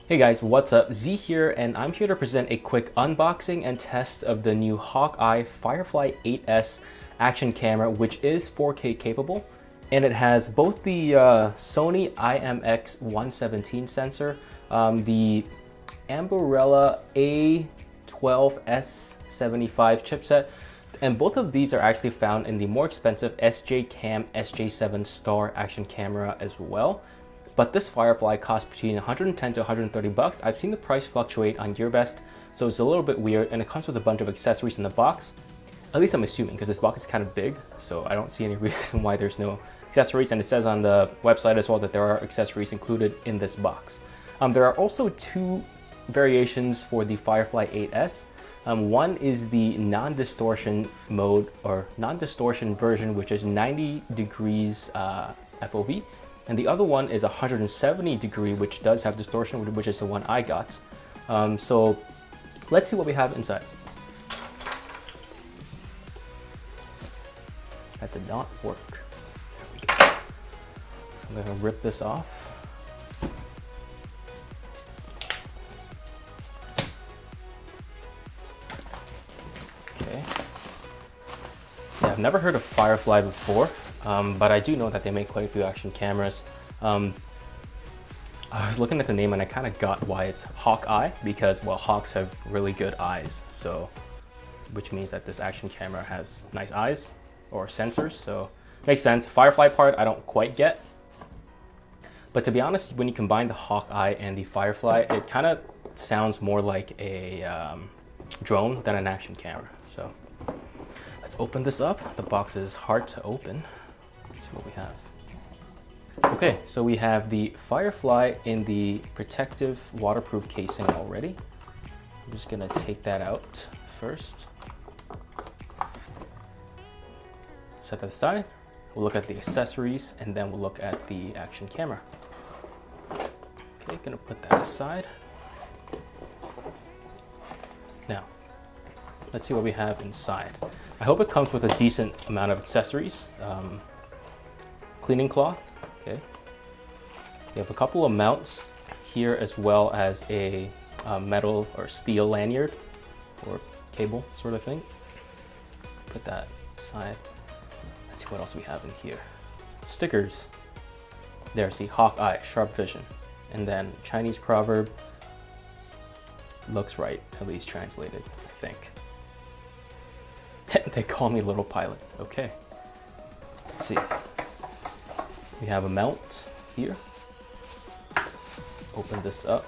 Hey guys, what's up? Z here, and I'm here to present a quick unboxing and test of the new Hawkeye Firefly 8S action camera, which is 4K capable, and it has both the Sony IMX117 sensor, the Ambarella A12S75 chipset, and both of these are actually found in the more expensive SJ-Cam SJ7 Star action camera as well. But this Firefly costs between 110 to 130 bucks. I've seen the price fluctuate on GearBest, so it's a little bit weird, and it comes with a bunch of accessories in the box. At least I'm assuming, because this box is kind of big, so I don't see any reason why there's no accessories, and it says on the website as well that there are accessories included in this box. There are also two variations for the Firefly 8S. One is the non-distortion mode, or non-distortion version, which is 90 degrees FOV. And the other one is 170 degree, which does have distortion, which is the one I got. So let's see what we have inside. That did not work. There we go. I'm gonna rip this off. Okay. Yeah, I've never heard of Firefly before. But I do know that they make quite a few action cameras. I was looking at the name and I kind of got why it's Hawkeye, because, well, hawks have really good eyes, so, which means that this action camera has nice eyes, or sensors, so makes sense. Firefly part I don't quite get, but to be honest, when you combine the Hawkeye and the Firefly, it kind of sounds more like a drone than an action camera. So let's open this up. The box is hard to open. Let's see what we have. Okay, so we have the Firefly in the protective waterproof casing already. I'm just gonna take that out first. Set that aside. We'll look at the accessories and then we'll look at the action camera. Okay, gonna put that aside. Now, let's see what we have inside. I hope it comes with a decent amount of accessories. Cleaning cloth, okay. We have a couple of mounts here, as well as a metal or steel lanyard or cable sort of thing. Put that aside. Let's see what else we have in here. Stickers. There, see, Hawkeye, sharp vision. And then Chinese proverb, looks right, at least translated, I think. They call me Little Pilot. Okay. Let's see. We have a mount here. Open this up.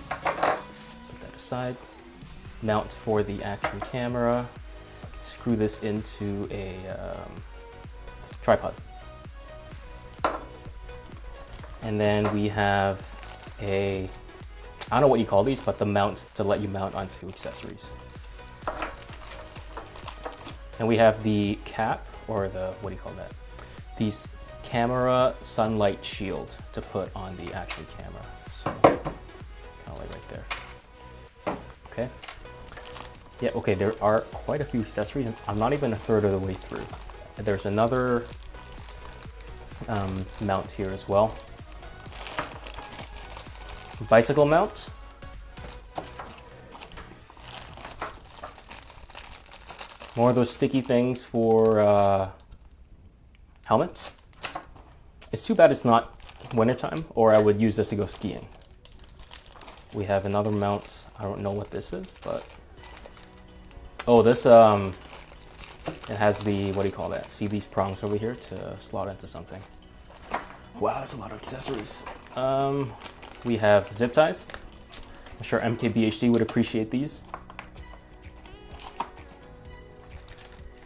Put that aside. Mount for the action camera. Screw this into a tripod. And then we have a, I don't know what you call these, but the mounts to let you mount onto accessories. And we have the cap, or the, what do you call that? The camera sunlight shield to put on the action camera. So, kind of like right there. Okay. Yeah, okay, there are quite a few accessories. I'm not even a third of the way through. There's another mount here as well. Bicycle mount. More of those sticky things for helmets. It's too bad it's not wintertime, or I would use this to go skiing. We have another mount. I don't know what this is, but oh, this it has the, what do you call that? See these prongs over here to slot into something. Wow, that's a lot of accessories. We have zip ties. I'm sure MKBHD would appreciate these.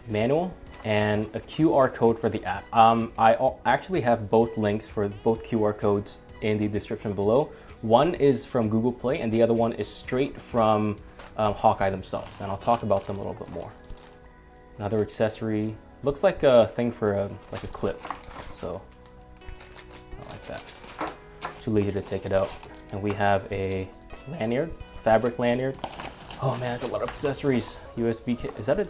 Manual and a QR code for the app. I actually have both links for both QR codes in the description below. One is from Google Play and the other one is straight from Hawkeye themselves, and I'll talk about them a little bit more. Another accessory, looks like a thing for like a clip, so I like that. Too lazy to take it out. And we have a lanyard, fabric lanyard. Oh man, that's a lot of accessories. USB, is that a,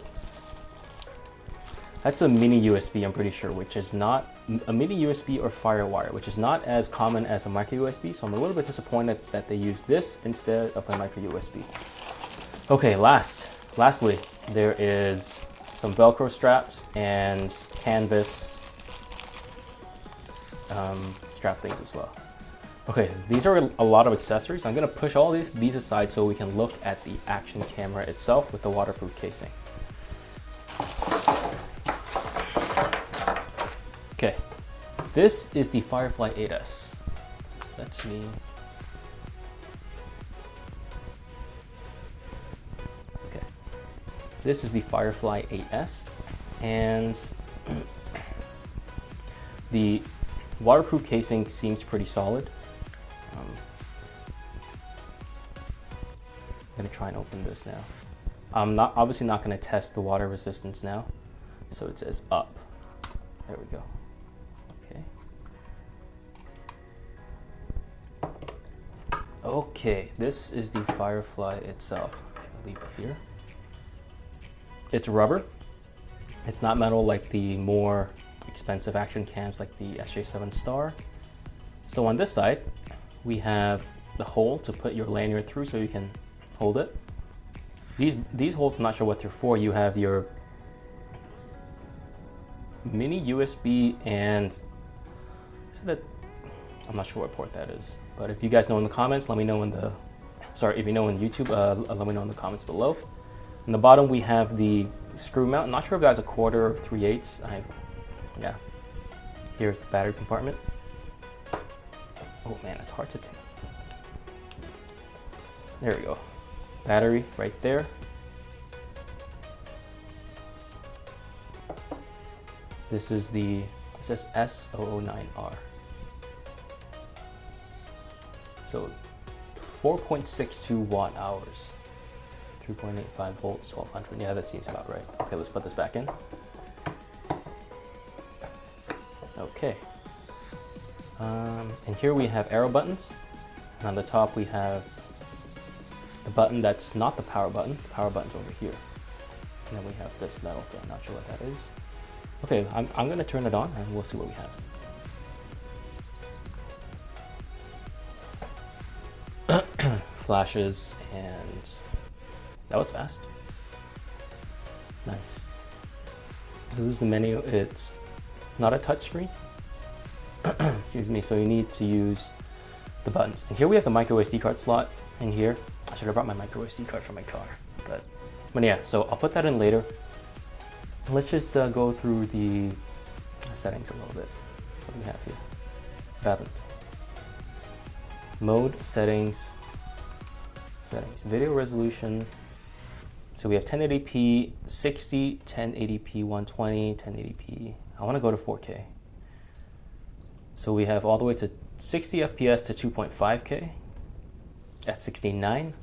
that's a mini USB, I'm pretty sure, which is not a mini USB or FireWire, which is not as common as a micro USB, so I'm a little bit disappointed that they use this instead of a micro USB. Okay, lastly, there is some Velcro straps and canvas strap things as well. Okay, these are a lot of accessories. I'm gonna push all these aside so we can look at the action camera itself with the waterproof casing. Okay, this is the Firefly 8S. That's me. Okay, this is the Firefly 8S, and the waterproof casing seems pretty solid. I'm gonna try and open this now. I'm obviously not gonna test the water resistance now. So it says up. There we go. Okay, this is the Firefly itself. I'll leave it here. It's rubber. It's not metal like the more expensive action cams like the SJ7 Star. So on this side, we have the hole to put your lanyard through so you can hold it. These holes, I'm not sure what they're for. You have your mini USB and I'm not sure what port that is. But if you guys know in the comments, let me know in the, if you know in YouTube, let me know in the comments below. In the bottom, we have the screw mount. I'm not sure if that's a 1/4 or 3/8. Yeah. Here's the battery compartment. Oh man, it's hard to take. There we go. Battery right there. This is it says S009R. So 4.62 watt hours, 3.85 volts, 1200. Yeah, that seems about right. Okay, let's put this back in. Okay. And here we have arrow buttons. And on the top we have the button that's not the power button. The power button's over here. And then we have this metal thing. Not sure what that is. Okay, I'm gonna turn it on and we'll see what we have. Flashes, and that was fast. Nice. This is the menu. It's not a touch screen. Excuse me, so you need to use the buttons. And here we have the micro SD card slot in here. I should have brought my micro SD card from my car, but yeah, so I'll put that in later. Let's just go through the settings a little bit. What do we have here? What happened? Mode, settings, video resolution. So we have 1080p, 60, 1080p, 120, 1080p. I want to go to 4K. So we have all the way to 60 FPS to 2.5K at 16:9.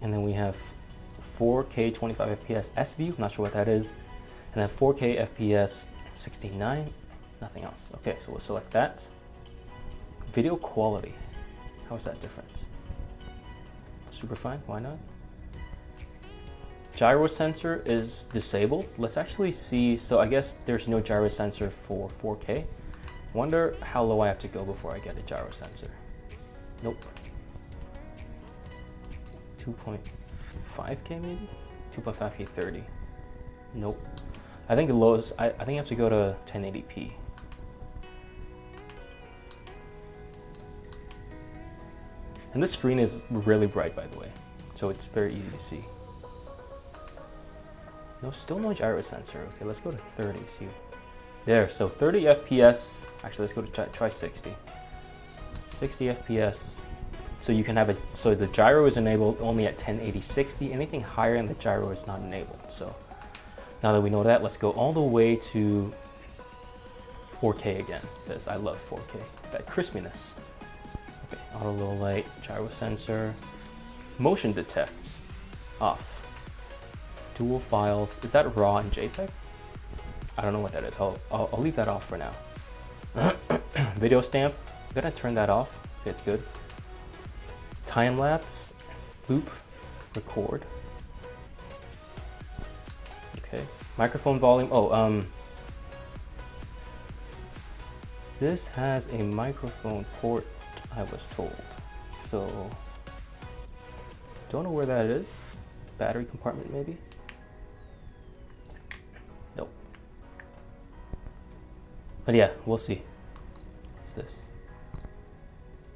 And then we have 4K 25 FPS S view, not sure what that is. And then 4K FPS 16:9, nothing else. Okay, so we'll select that. Video quality, how is that different? Super fine, why not? Gyro sensor is disabled. Let's actually see, so I guess there's no gyro sensor for 4K. Wonder how low I have to go before I get a gyro sensor. Nope. 2.5K maybe? 2.5K 30. Nope. I think the lowest, I think you have to go to 1080p. And this screen is really bright, by the way, so it's very easy to see. No, still no gyro sensor. Okay, let's go to 30, see. There, so 30 FPS. Actually, let's go to try 60. 60 FPS. So you can have it, so the gyro is enabled only at 1080 60. Anything higher in the gyro is not enabled. So now that we know that, let's go all the way to 4K again, because I love 4K, that crispiness. Okay, auto low light, gyro sensor, motion detect, off. Dual files, is that RAW and JPEG? I don't know what that is. I'll leave that off for now. Video stamp, I'm gonna turn that off. Okay, it's good. Time lapse, loop, record. Okay, microphone volume. Oh, This has a microphone port, I was told. So, don't know where that is. Battery compartment maybe? Nope. But yeah, we'll see. What's this?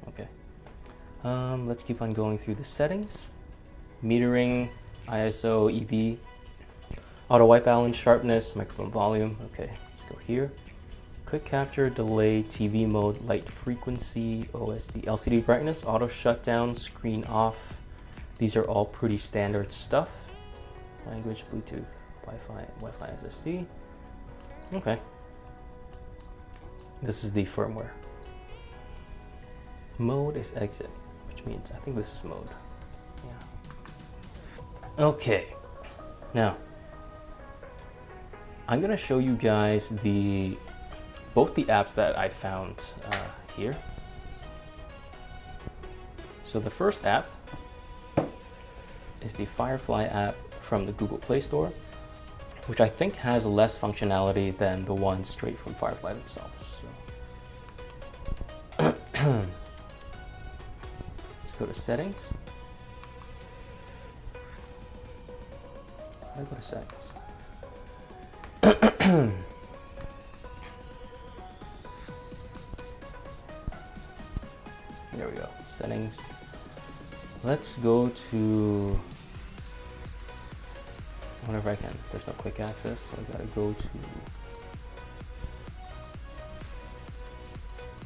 Okay. Let's keep on going through the settings. Metering, ISO, EV, auto white balance, sharpness, microphone volume. Okay, let's go here. Quick capture, delay, TV mode, light frequency, OSD, LCD brightness, auto shutdown, screen off. These are all pretty standard stuff. Language, Bluetooth, Wi-Fi SSD. Okay. This is the firmware. Mode is exit, which means I think this is mode. Yeah. Okay. Now, I'm gonna show you guys both the apps that I found here. So the first app is the Firefly app from the Google Play Store, which I think has less functionality than the one straight from Firefly themselves. So. Let's go to settings. How do I go to settings? There we go, settings. Let's go to, whenever I can. There's no quick access, so I gotta go to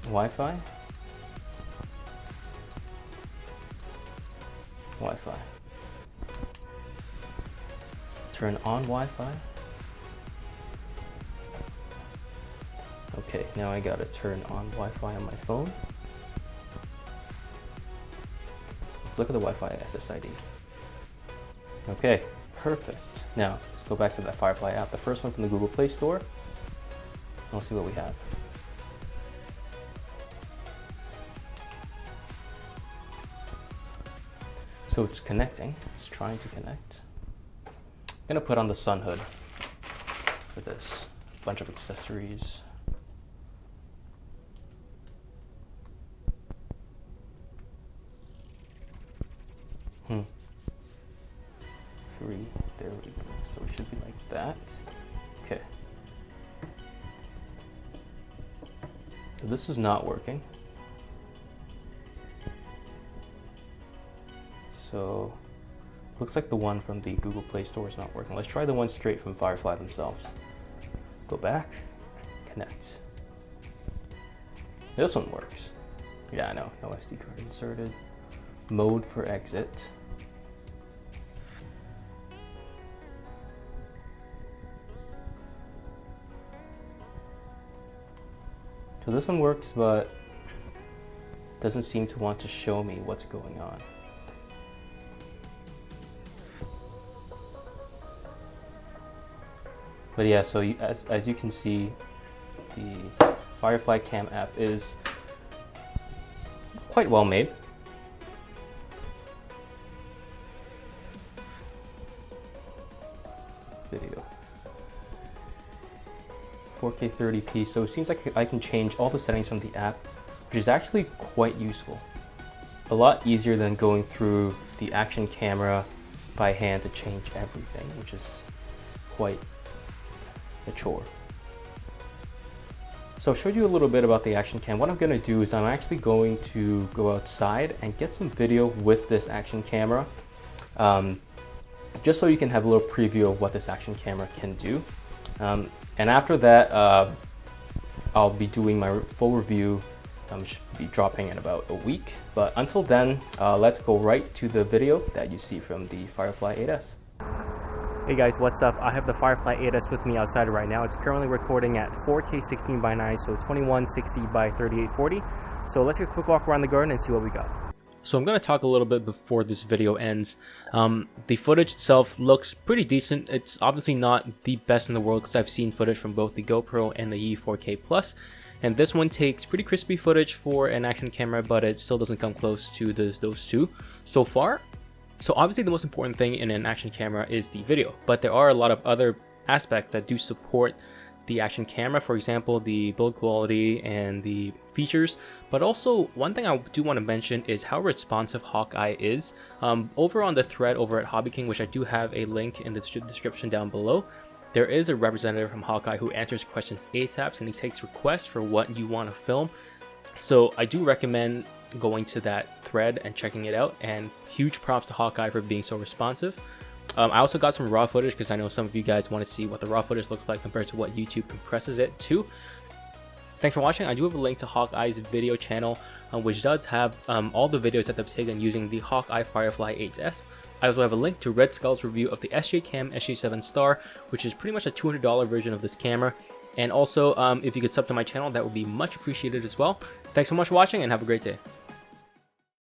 Wi-Fi. Wi-Fi. Turn on Wi-Fi. Okay, now I gotta turn on Wi-Fi on my phone. Let's look at the Wi-Fi SSID. Okay, perfect. Now, let's go back to that Firefly app, the first one from the Google Play Store. We'll see what we have. So it's connecting, it's trying to connect. I'm gonna put on the sun hood for this, a bunch of accessories. Three, there we go. So it should be like that. Okay. So this is not working. So looks like the one from the Google Play Store is not working. Let's try the one straight from Firefly themselves. Go back, connect. This one works. Yeah, I know, no SD card inserted. Mode for exit. So this one works, but doesn't seem to want to show me what's going on. But yeah, so as you can see, the Firefly Cam app is quite well made. Video. 4K 30p, so it seems like I can change all the settings from the app, which is actually quite useful. A lot easier than going through the action camera by hand to change everything, which is quite a chore. So I've showed you a little bit about the action cam. What I'm gonna do is I'm actually going to go outside and get some video with this action camera, just so you can have a little preview of what this action camera can do. And after that, I'll be doing my full review. Should be dropping in about a week. But until then, let's go right to the video that you see from the Firefly 8S. Hey guys, what's up? I have the Firefly 8S with me outside right now. It's currently recording at 4K 16:9, so 2160x3840. So let's get a quick walk around the garden and see what we got. So I'm going to talk a little bit before this video ends. The footage itself looks pretty decent. It's obviously not the best in the world because I've seen footage from both the GoPro and the Yi 4K Plus. And this one takes pretty crispy footage for an action camera, but it still doesn't come close to those two so far. So obviously the most important thing in an action camera is the video, but there are a lot of other aspects that do support the action camera, for example, the build quality and the features. But also, one thing I do want to mention is how responsive Hawkeye is. Over on the thread over at Hobby King, which I do have a link in the description down below, there is a representative from Hawkeye who answers questions ASAP, and he takes requests for what you want to film. So I do recommend going to that thread and checking it out, and huge props to Hawkeye for being so responsive. I also got some raw footage because I know some of you guys want to see what the raw footage looks like compared to what YouTube compresses it to. Thanks for watching. I do have a link to Hawkeye's video channel, which does have all the videos that they've taken using the Hawkeye Firefly 8S. I also have a link to Red Skull's review of the SJ Cam SJ7 Star, which is pretty much a $200 version of this camera. And also, if you could sub to my channel, that would be much appreciated as well. Thanks so much for watching, and have a great day.